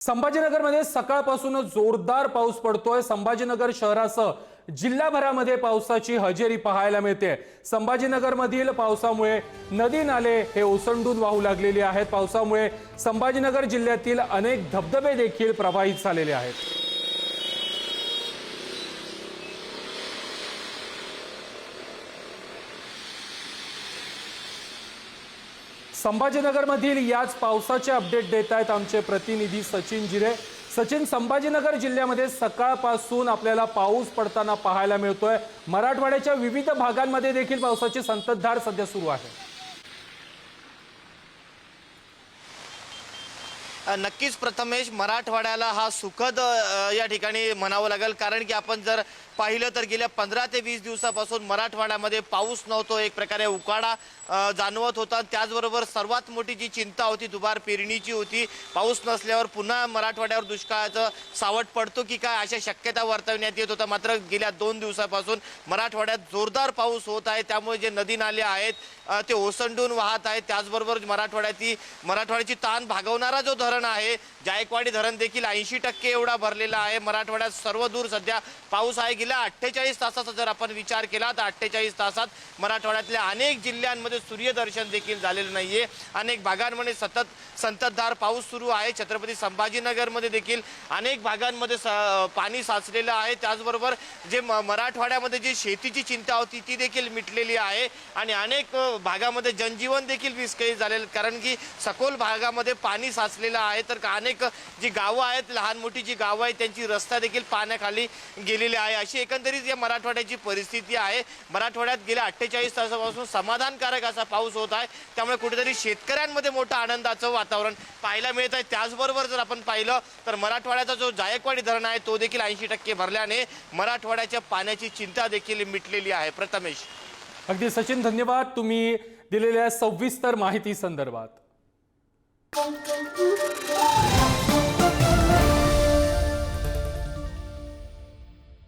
संभाजीनगरमध्ये सकाळपासूनच जोरदार पाऊस पडतोय। संभाजीनगर शहरासह जिल्हाभरामध्ये पावसाची हजेरी पाहायला मिळते। संभाजीनगरमधील पावसामुळे नदी नाले हे ओसंडून वाहू लागलेले आहेत। पावसामुळे संभाजीनगर जिल्ह्यातील अनेक धबधबे देखील प्रवाहित झालेले आहेत। संभाजीनगरमधील याच पावसाचे अपडेट देत आहेत आमचे प्रतिनिधी सचिन जिरे। सचिन, संभाजीनगर जिल्ह्यामध्ये सकाळपासून आपल्याला पाऊस पडताना पाहायला मिळतोय। मराठवाड्याच्या विविध भागांमध्ये देखील पावसाची संततधार सध्या सुरू आहे। नक्कीच प्रथमेश, मराठवाड्याला हा सुखद या ठिकाणी म्हणावं लागेल, कारण की आपण जर पाहिलं तर गेल्या 15 ते 20 दिवसापासून मराठवाड्यामध्ये पाऊस नव्हतो, एक प्रकारे उकाडा जाणवत होता। त्याचबरोबर सर्वात मोठी जी चिंता होती दुबार पेरणीची होती। पाऊस नसल्यावर पुन्हा मराठवाड्यावर दुष्काळाचं सावट पडतो की काय अशा शक्यता वर्तवण्यात येत होता। मात्र गेल्या 2 दिवसापासून मराठवाड्यात जोरदार पाऊस होत आहे, त्यामुळे जे नदी नाले आहेत ते ओसंडून वाहत आहेत। त्याचबरोबर मराठवाड्याची ताण भागवणारा जो धरण आहे जायकवाडी धरण देखील 80% एवढा भरलेला आहे। मराठवाड्यात सर्व दूर सध्या पाऊस आहे। गेल्या 48 तासाचा जर आपण विचार केला तर 48 तासात मराठवाड्यातल्या अनेक जिल्ह्यांमध्ये सूर्यदर्शन देखील झालेलं नाहीये। अनेक भागांमध्ये सतत संततधार पाऊस सुरू आहे। छत्रपती संभाजीनगरमध्ये देखील अनेक भागांमध्ये पाणी साचलेलं आहे। त्याचबरोबर जे मराठवाड्यामध्ये जी शेतीची चिंता होती ती देखील मिटलेली आहे आणि अनेक भागामध्ये जनजीवन देखील विस्कळीत झालेलं, कारण की सखोल भागामध्ये पाणी साचलेलं आहे। तर अनेक जी गावं आहेत, लहान मोठी जी गावं आहेत, त्यांची रस्ता देखील पाण्याखाली गेलेली आहे। अशी एकंदरीत या मराठवाड्याची परिस्थिती आहे। मराठवाड्यात गेल्या 48 तासापासून समाधानकारक असा पाऊस होत आहे, त्यामुळे कुठेतरी शेतकऱ्यांमध्ये मोठं आनंदाचं वातावरण पाहायला मिळत आहे। त्याचबरोबर जर आपण पाहिलं तर मराठवाड्याचा जो जायकवाडी धरण आहे तो देखील 80% भरल्याने मराठवाड्याच्या पाण्याची चिंता देखील मिटलेली आहे। प्रथमेश, अगदी सचिन, धन्यवाद तुम्ही दिलेल्या सविस्तर माहिती संदर्भात।